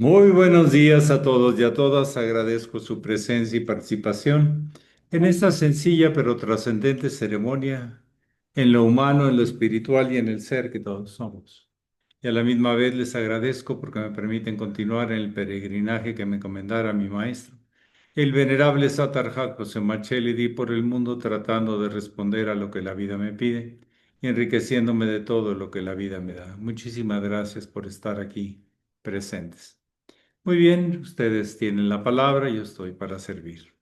Muy buenos días a todos y a todas. Agradezco su presencia y participación en esta sencilla pero trascendente ceremonia, en lo humano, en lo espiritual y en el ser que todos somos. Y a la misma vez les agradezco porque me permiten continuar en el peregrinaje que me encomendara mi maestro, el venerable Satar José Di por el mundo tratando de responder a lo que la vida me pide y enriqueciéndome de todo lo que la vida me da. Muchísimas gracias por estar aquí presentes. Muy bien, ustedes tienen la palabra, yo estoy para servir.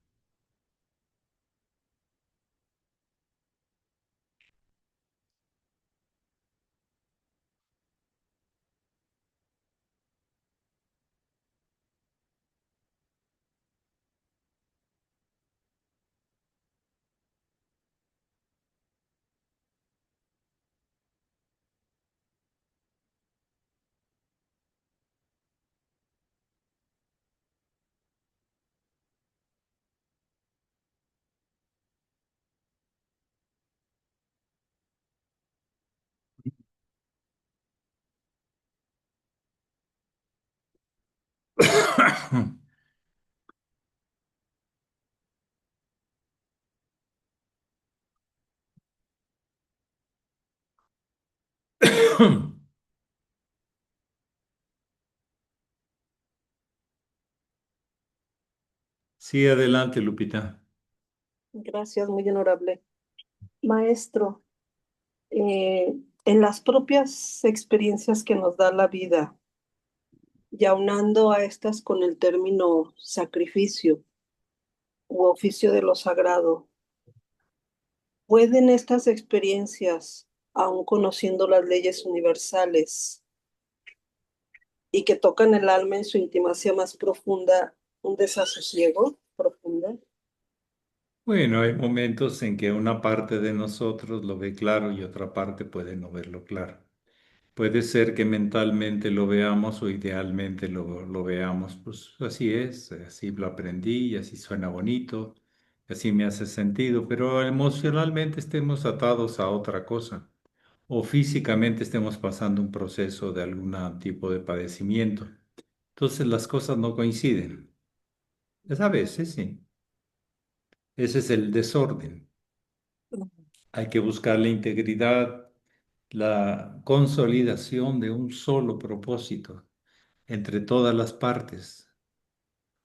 Sí, adelante, Lupita. Gracias, muy honorable. Maestro, en las propias experiencias que nos da la vida, y aunando a estas con el término sacrificio u oficio de lo sagrado, ¿pueden estas experiencias, aun conociendo las leyes universales y que tocan el alma en su intimacia más profunda, un desasosiego profundo? Bueno, hay momentos en que una parte de nosotros lo ve claro y otra parte puede no verlo claro. Puede ser que mentalmente lo veamos o idealmente lo veamos. Pues así es, así lo aprendí y así suena bonito, así me hace sentido, pero emocionalmente estemos atados a otra cosa o físicamente estemos pasando un proceso de algún tipo de padecimiento. Entonces las cosas no coinciden. Es a veces, sí. Ese es el desorden. Hay que buscar la integridad, la consolidación de un solo propósito entre todas las partes.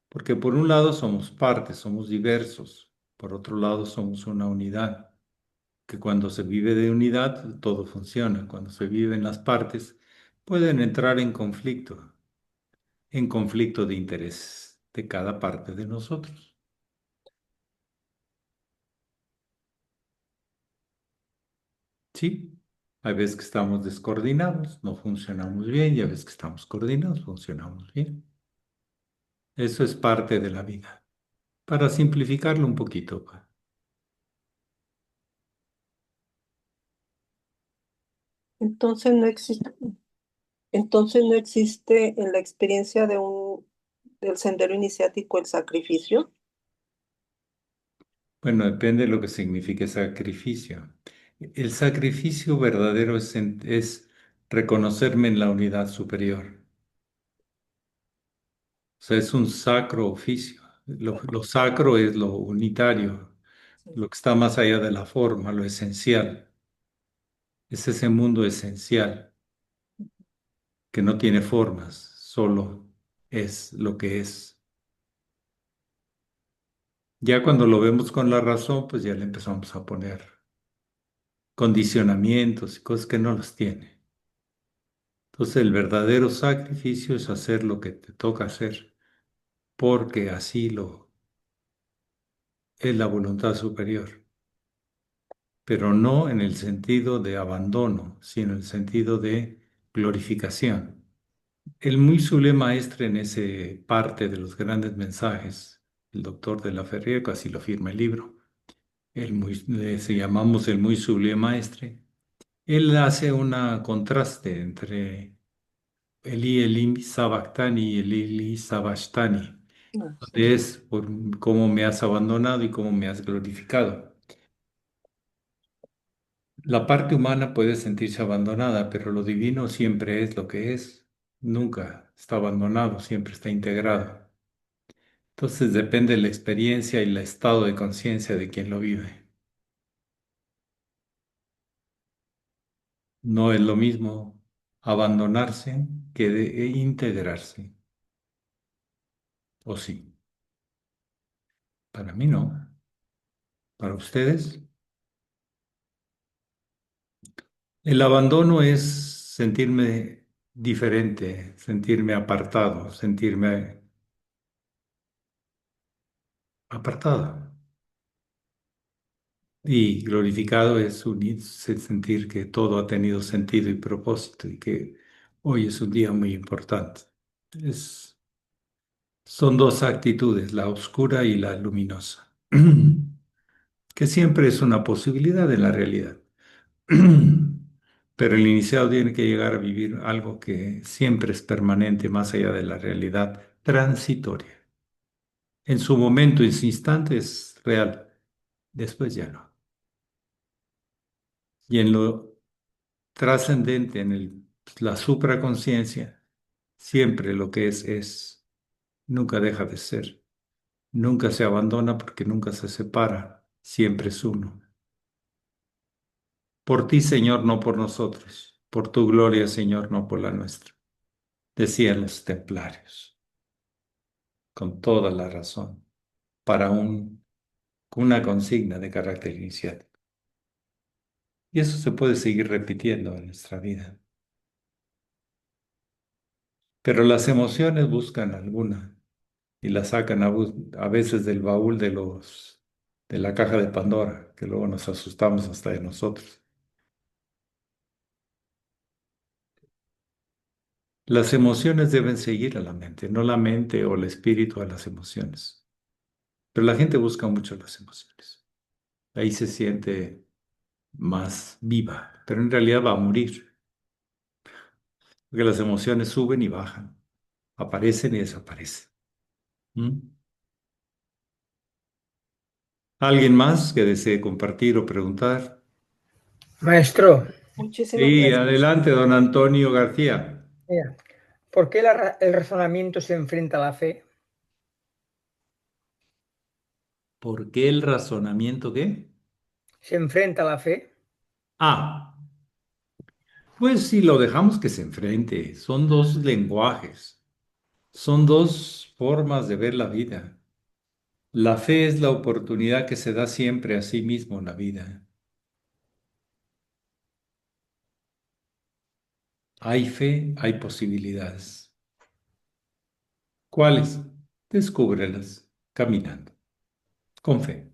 Porque por un lado somos partes, somos diversos. Por otro lado somos una unidad. Que cuando se vive de unidad, todo funciona. Cuando se vive en las partes, pueden entrar en conflicto de interés de cada parte de nosotros. Sí, hay veces que estamos descoordinados, no funcionamos bien, y hay veces que estamos coordinados, funcionamos bien. Eso es parte de la vida. Para simplificarlo un poquito, pa. Entonces no existe, entonces no existe en la experiencia del sendero iniciático el sacrificio. Bueno, depende de lo que signifique sacrificio. El sacrificio verdadero es reconocerme en la unidad superior. O sea, es un sacro oficio. Lo sacro es lo unitario, Sí. lo que está más allá de la forma, lo esencial. Es ese mundo esencial que no tiene formas, solo es lo que es. Ya cuando lo vemos con la razón, pues ya le empezamos a poner condicionamientos y cosas que no los tiene. Entonces el verdadero sacrificio es hacer lo que te toca hacer, porque así lo es la voluntad superior, pero no en el sentido de abandono, sino en el sentido de glorificación. El muy sublime maestre en ese parte de los grandes mensajes, el doctor de la Ferrier, así lo firma el libro, se llamamos el muy sublime maestre. Él hace un contraste entre Eli Elim Sabachthani y Eli Sabachthani, Ah, sí. donde es por cómo me has abandonado y cómo me has glorificado. La parte humana puede sentirse abandonada, pero lo divino siempre es lo que es. nunca está abandonado, siempre está integrado. Entonces depende de la experiencia y el estado de conciencia de quien lo vive. No es lo mismo abandonarse que de integrarse. ¿O sí? Para mí no. Para ustedes, el abandono es sentirme diferente, sentirme apartado, sentirme apartado. Y glorificado es unirse, sentir que todo ha tenido sentido y propósito y que hoy es un día muy importante. Es, son dos actitudes, la oscura y la luminosa, que siempre es una posibilidad en la realidad. Pero el iniciado tiene que llegar a vivir algo que siempre es permanente, más allá de la realidad transitoria. En su momento, en su instante es real, después ya no. Y en lo trascendente, en la supraconciencia, siempre lo que es, nunca deja de ser, nunca se abandona porque nunca se separa, siempre es uno. Por ti, Señor, no por nosotros, por tu gloria, Señor, no por la nuestra, decían los templarios, con toda la razón, para una consigna de carácter iniciático. Y eso se puede seguir repitiendo en nuestra vida. Pero las emociones buscan alguna y la sacan a veces del baúl de la caja de Pandora, que luego nos asustamos hasta de nosotros. Las emociones deben seguir a la mente, no la mente o el espíritu a las emociones. Pero la gente busca mucho las emociones. Ahí se siente más viva, pero en realidad va a morir, porque las emociones suben y bajan, aparecen y desaparecen. ¿Mm? ¿Alguien más que desee compartir o preguntar? Maestro, Muchísimas Sí, gracias. adelante, don Antonio García. mira, ¿por qué el razonamiento se enfrenta a la fe? ¿Por qué el razonamiento qué? ¿Se enfrenta a la fe? Ah, pues si lo dejamos que se enfrente, son dos lenguajes, son dos formas de ver la vida. La fe es la oportunidad que se da siempre a sí mismo en la vida. Hay fe, hay posibilidades. ¿Cuáles? Descúbrelas caminando, con fe.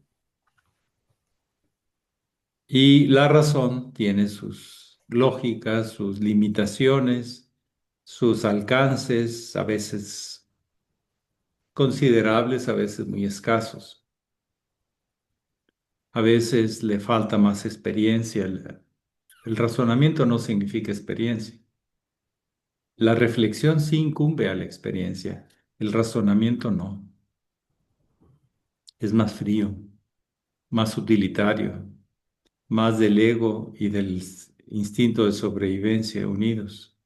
Y la razón tiene sus lógicas, sus limitaciones, sus alcances, a veces considerables, a veces muy escasos. A veces le falta más experiencia. El razonamiento no significa experiencia. La reflexión sí incumbe a la experiencia. El razonamiento no. Es más frío, más utilitario, más del ego y del instinto de sobrevivencia unidos.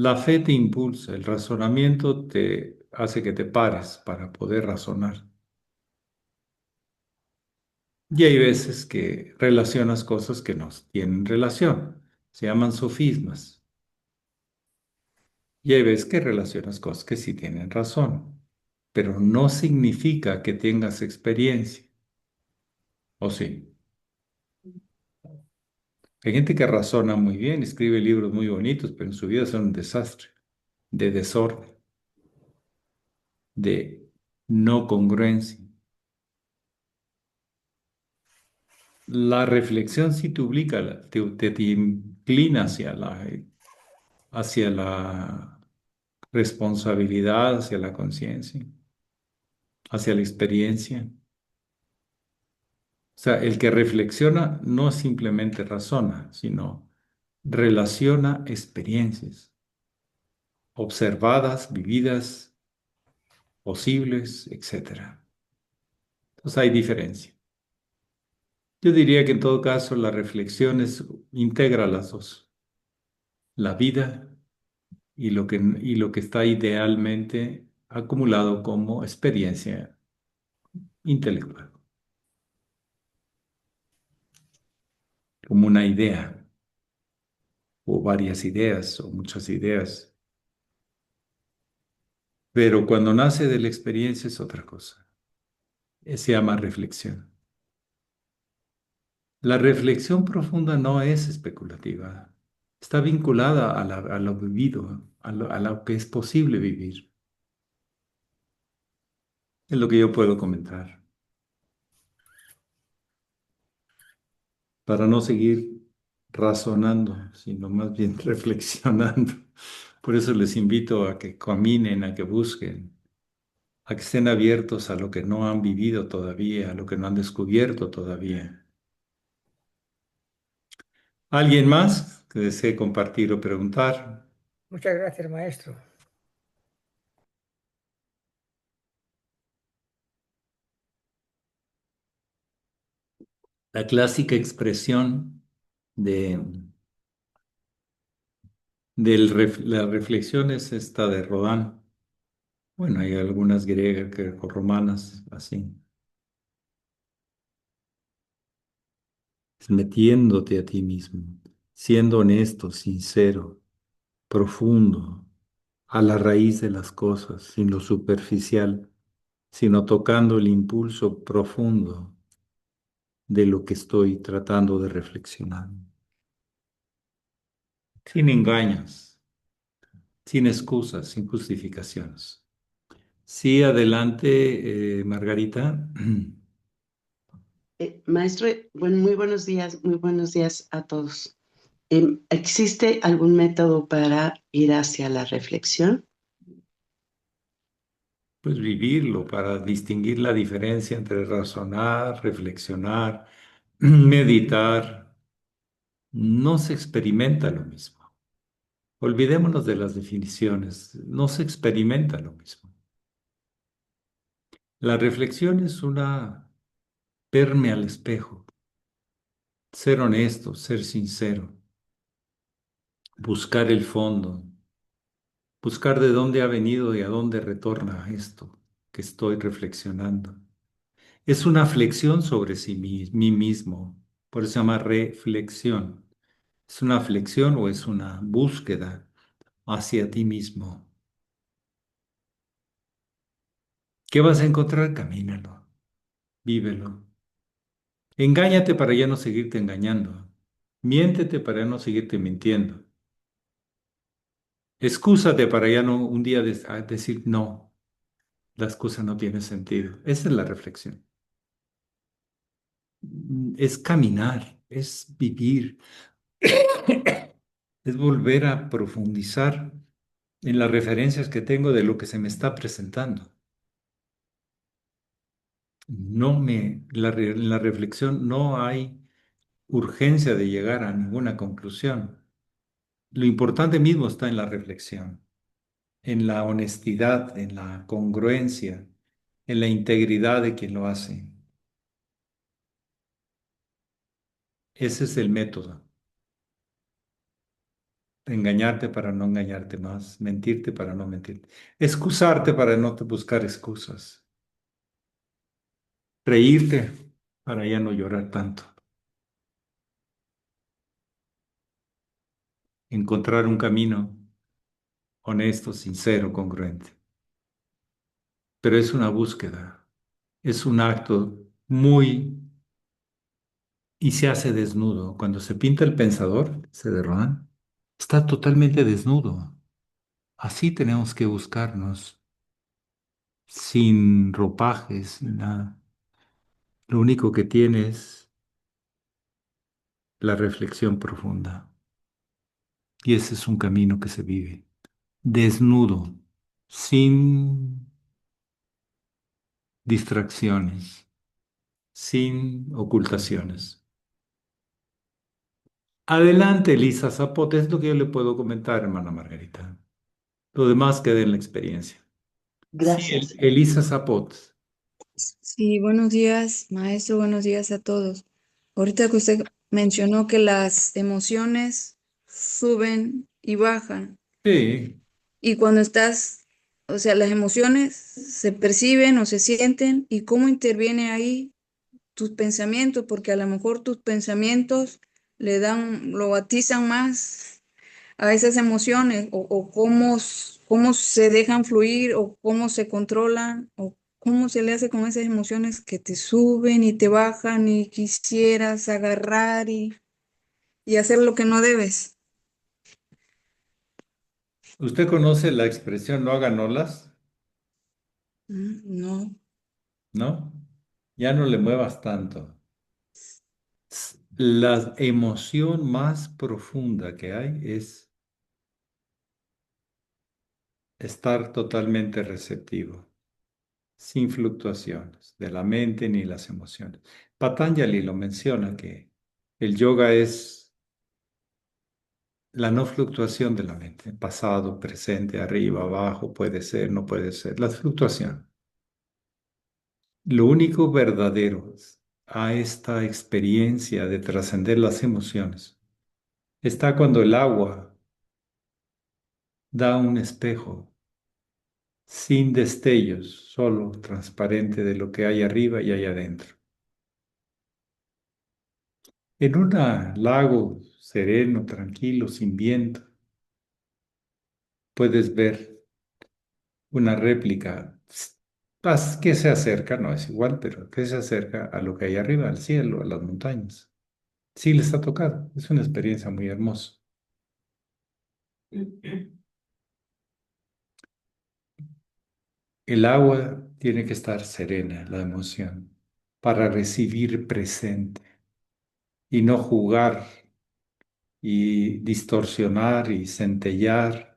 La fe te impulsa, el razonamiento te hace que te pares para poder razonar. Y hay veces que relacionas cosas que no tienen relación, se llaman sofismas. Y hay veces que relacionas cosas que sí tienen razón, pero no significa que tengas experiencia, ¿o sí? Hay gente que razona muy bien, escribe libros muy bonitos, pero en su vida son un desastre, de desorden, de no congruencia. La reflexión sí te obliga, te inclina hacia la responsabilidad, hacia la conciencia, hacia la experiencia. O sea, el que reflexiona no simplemente razona, sino relaciona experiencias observadas, vividas, posibles, etcétera. Entonces hay diferencia. Yo diría que en todo caso la reflexión integra las dos. la vida y lo que está idealmente acumulado como experiencia intelectual, como una idea o varias ideas o muchas ideas. Pero cuando nace de la experiencia es otra cosa. Se llama reflexión. La reflexión profunda no es especulativa. Está vinculada a lo vivido, a lo que es posible vivir. Es lo que yo puedo comentar. Para no seguir razonando, sino más bien reflexionando. Por eso les invito a que caminen, a que busquen, a que estén abiertos a lo que no han vivido todavía, a lo que no han descubierto todavía. ¿Alguien más que desee compartir o preguntar? Muchas gracias, maestro. La clásica expresión de, la reflexión es esta de Rodin. Bueno, hay algunas griegas, romanas, así. Es metiéndote a ti mismo, siendo honesto, sincero, profundo, a la raíz de las cosas, sin lo superficial, sino tocando el impulso profundo de lo que estoy tratando de reflexionar. Sin engaños, sin excusas, sin justificaciones. Sí, adelante, Margarita. Maestro, bueno, muy buenos días a todos. ¿Existe algún método para ir hacia la reflexión? Pues vivirlo para distinguir la diferencia entre razonar, reflexionar, meditar. No se experimenta lo mismo. Olvidémonos de las definiciones. No se experimenta lo mismo. La reflexión es una verme al espejo, ser honesto, ser sincero, buscar el fondo, buscar de dónde ha venido y a dónde retorna esto que estoy reflexionando. Es una flexión sobre mí mismo, por eso se llama reflexión. ¿Es una flexión o es una búsqueda hacia ti mismo? ¿Qué vas a encontrar? Camínalo, vívelo. Engáñate para ya no seguirte engañando. Miéntete para ya no seguirte mintiendo. Excúsate para ya no un día decir no, la excusa no tiene sentido. Esa es la reflexión. Es caminar, es vivir, es volver a profundizar en las referencias que tengo de lo que se me está presentando. En la reflexión no hay urgencia de llegar a ninguna conclusión. Lo importante mismo está en la reflexión, en la honestidad, en la congruencia, en la integridad de quien lo hace. Ese es el método. Engañarte para no engañarte más, mentirte para no mentirte, excusarte para no te buscar excusas, reírte para ya no llorar tanto, encontrar un camino honesto, sincero, congruente. Pero es una búsqueda, es un acto muy y se hace desnudo. Cuando se pinta el pensador, se derrama, está totalmente desnudo. Así tenemos que buscarnos, sin ropajes, sin nada. Lo único que tiene es la reflexión profunda. Y ese es un camino que se vive desnudo, sin distracciones, sin ocultaciones. Adelante, Elisa Zapote, es lo que yo le puedo comentar, hermana Margarita. Lo demás queda en la experiencia. Sí, Gracias. Elisa Zapote. Sí, buenos días, maestro, buenos días a todos. Ahorita que usted mencionó que las emociones suben y bajan. Sí, Y cuando estás, o sea, las emociones se perciben o se sienten y cómo interviene ahí tus pensamientos, porque a lo mejor tus pensamientos le dan, lo atizan más a esas emociones o cómo, cómo se dejan fluir o cómo se controlan o cómo se le hace con esas emociones que te suben y te bajan y quisieras agarrar y hacer lo que no debes. ¿usted conoce la expresión no hagan olas? No. ¿No? Ya no le muevas tanto. La emoción más profunda que hay es estar totalmente receptivo, sin fluctuaciones de la mente ni las emociones. Patanjali lo menciona que el yoga es la no fluctuación de la mente, pasado, presente, arriba, abajo, puede ser, no puede ser, la fluctuación. Lo único verdadero a esta experiencia de trascender las emociones está cuando el agua da un espejo sin destellos, solo transparente de lo que hay arriba y hay adentro. En un lago sereno, tranquilo, sin viento, puedes ver una réplica que se acerca, no es igual, pero que se acerca a lo que hay arriba, al cielo, a las montañas. Sí, les ha tocado. Es una experiencia muy hermosa. El agua tiene que estar serena, la emoción, para recibir presente y no jugar y distorsionar y centellar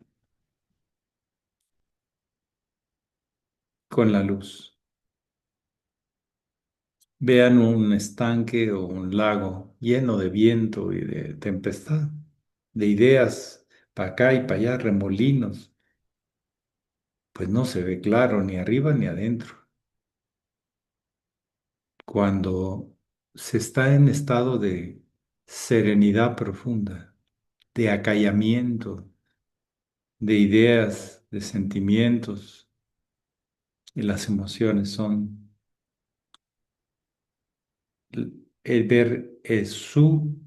con la luz. Vean un estanque o un lago lleno de viento y de tempestad, de ideas para acá y para allá, remolinos, pues no se ve claro ni arriba ni adentro. Cuando se está en estado de serenidad profunda, de acallamiento, de ideas, de sentimientos, y las emociones son el ver su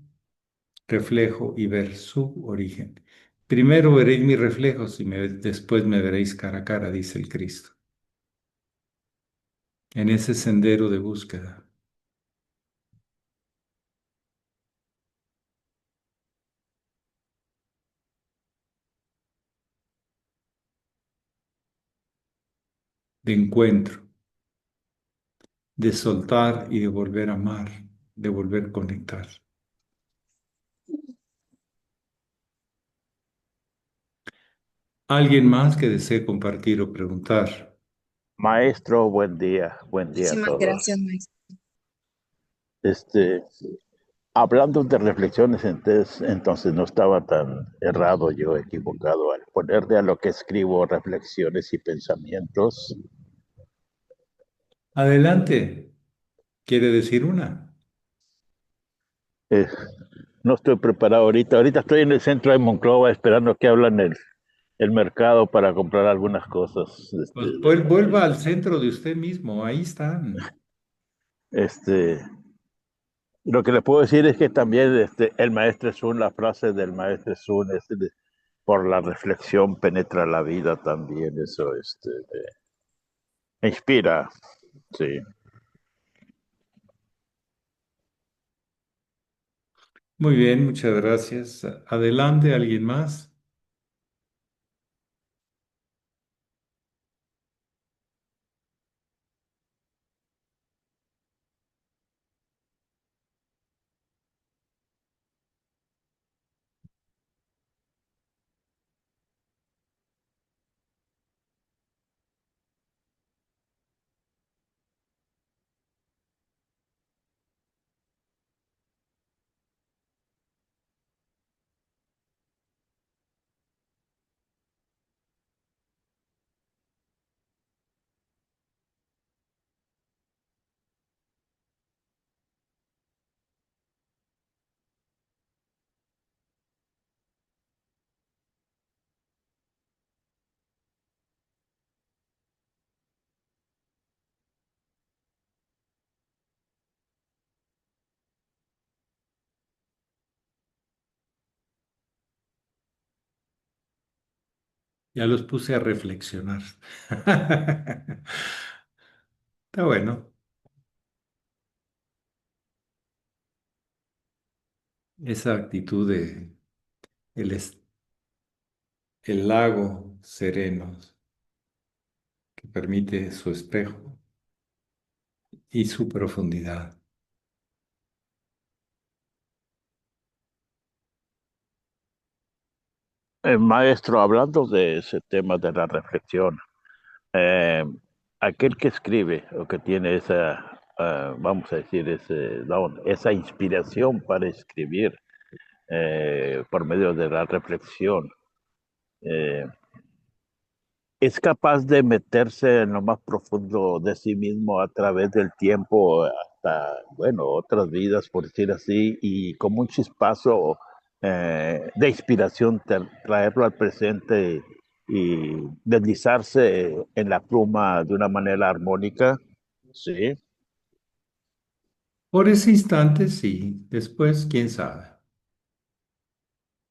reflejo y ver su origen. Primero veréis mis reflejos y después me veréis cara a cara, dice el Cristo, en ese sendero de búsqueda. De encuentro, de soltar y de volver a amar, de volver a conectar. ¿Alguien más que desee compartir o preguntar? Maestro, buen día a Muchísimas gracias, todos. maestro. Este, hablando de reflexiones, entonces no estaba tan errado yo, equivocado al ponerle a lo que escribo reflexiones y pensamientos. Adelante, ¿quiere decir una? Eh, no estoy preparado ahorita. Ahorita estoy en el centro de Monclova esperando que hablan el mercado para comprar algunas cosas. Pues vuelva al centro de usted mismo, ahí están. Este, lo que le puedo decir es que también el maestro Sun, la frase del maestro Sun es por la reflexión penetra la vida también, eso inspira, sí. Muy bien, muchas gracias. Adelante, ¿alguien más? Ya los puse a reflexionar. Está bueno. Esa actitud de el, es- el lago sereno que permite su espejo y su profundidad. Maestro, hablando de ese tema de la reflexión, eh, aquel que escribe o que tiene esa, vamos a decir, ese don, esa inspiración para escribir por medio de la reflexión, eh, es capaz de meterse en lo más profundo de sí mismo a través del tiempo, hasta, bueno, otras vidas, por decir así, y como un chispazo de inspiración, traerlo al presente y deslizarse en la pluma de una manera armónica. Sí. Por ese instante, sí. Después, quién sabe.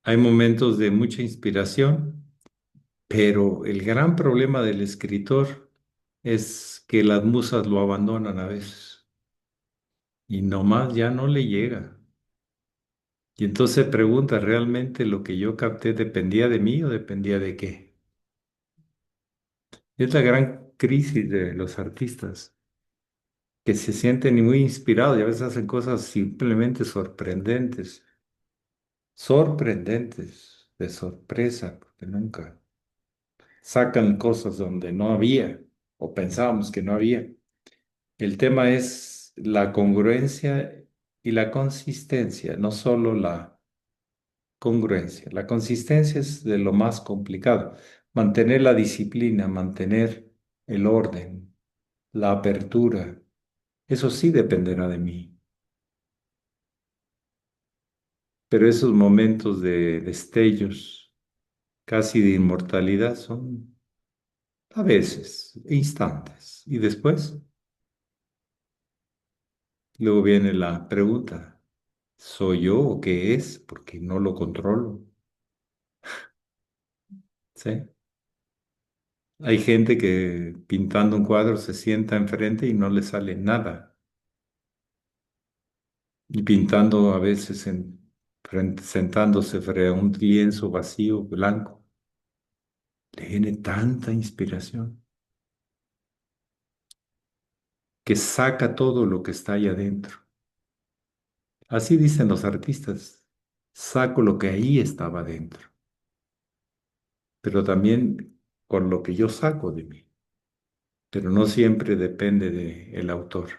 Hay momentos de mucha inspiración, pero el gran problema del escritor es que las musas lo abandonan a veces y nomás ya no le llega. Y entonces se pregunta, ¿realmente lo que yo capté dependía de mí o dependía de qué? Es la gran crisis de los artistas, que se sienten muy inspirados y a veces hacen cosas simplemente sorprendentes, sorprendentes, de sorpresa, porque nunca sacan cosas donde no había o pensábamos que no había. El tema es la congruencia y la consistencia, no solo la congruencia. La consistencia es de lo más complicado. Mantener la disciplina, mantener el orden, la apertura, eso sí dependerá de mí. Pero esos momentos de destellos, casi de inmortalidad, son a veces instantes. Y después, luego viene la pregunta, ¿soy yo o qué es? Porque no lo controlo. ¿Sí? Hay gente que pintando un cuadro se sienta enfrente y no le sale nada. Y pintando a veces sentándose frente a un lienzo vacío, blanco, le viene tanta inspiración que saca todo lo que está ahí adentro. Así dicen los artistas, saco lo que ahí estaba adentro, pero también con lo que yo saco de mí, pero no siempre depende del autor.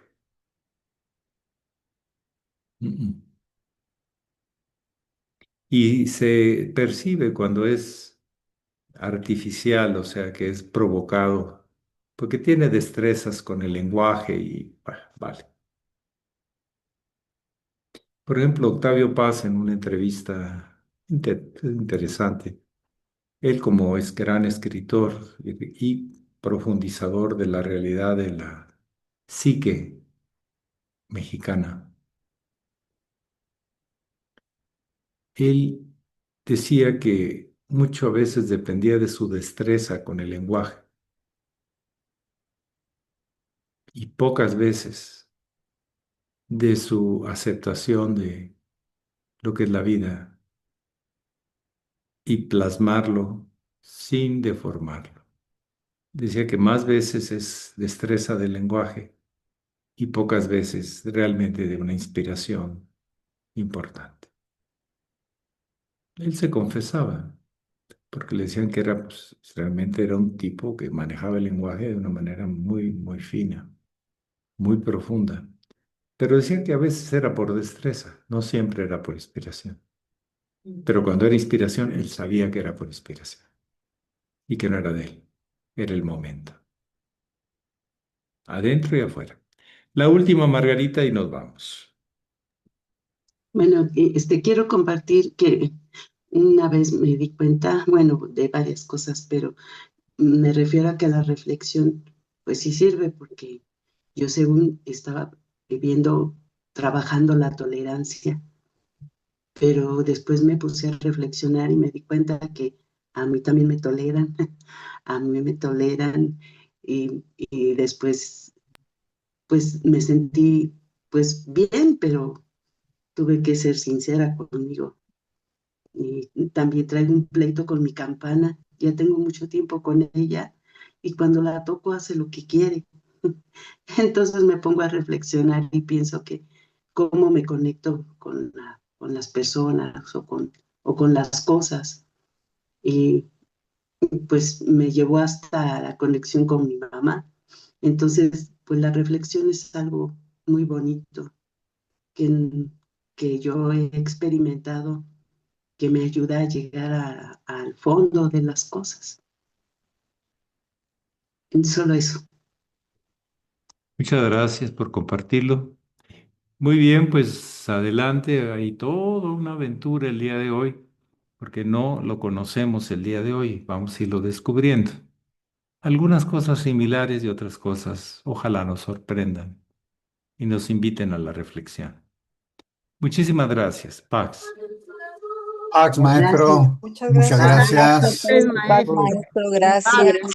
Mm, mm. Y se percibe cuando es artificial, o sea, que es provocado, porque tiene destrezas con el lenguaje y vale. Por ejemplo, Octavio Paz en una entrevista interesante, él como es gran escritor y profundizador de la realidad de la psique mexicana, él decía que mucho a veces dependía de su destreza con el lenguaje y pocas veces de su aceptación de lo que es la vida y plasmarlo sin deformarlo. Decía que más veces es destreza del lenguaje y pocas veces realmente de una inspiración importante. Él se confesaba, porque le decían que era, pues, realmente era un tipo que manejaba el lenguaje de una manera muy, muy fina, muy profunda. Pero decía que a veces era por destreza, no siempre era por inspiración. Pero cuando era inspiración, él sabía que era por inspiración y que no era de él, era el momento, adentro y afuera. La última, Margarita, y nos vamos. Bueno, quiero compartir que una vez me di cuenta, bueno, de varias cosas, pero me refiero a que la reflexión, pues sí sirve porque yo según estaba viviendo, trabajando la tolerancia, pero después me puse a reflexionar y me di cuenta que a mí también me toleran, a mí me toleran y después pues me sentí pues bien, pero tuve que ser sincera conmigo. Y también traigo un pleito con mi campana, ya tengo mucho tiempo con ella y cuando la toco hace lo que quiere. Entonces me pongo a reflexionar y pienso que cómo me conecto con las personas o con las cosas. Y pues me llevó hasta la conexión con mi mamá. Entonces, pues la reflexión es algo muy bonito que, que yo he experimentado, que me ayuda a llegar al fondo de las cosas. Solo eso. Muchas gracias por compartirlo. Muy bien, pues adelante, hay toda una aventura el día de hoy, porque no lo conocemos el día de hoy, vamos a irlo descubriendo. Algunas cosas similares y otras cosas, ojalá nos sorprendan y nos inviten a la reflexión. Muchísimas gracias, Pax. Pax, Gracias. maestro, Muchas muchas gracias. Gracias a gracias. ustedes, Paz, Paco. maestro, gracias.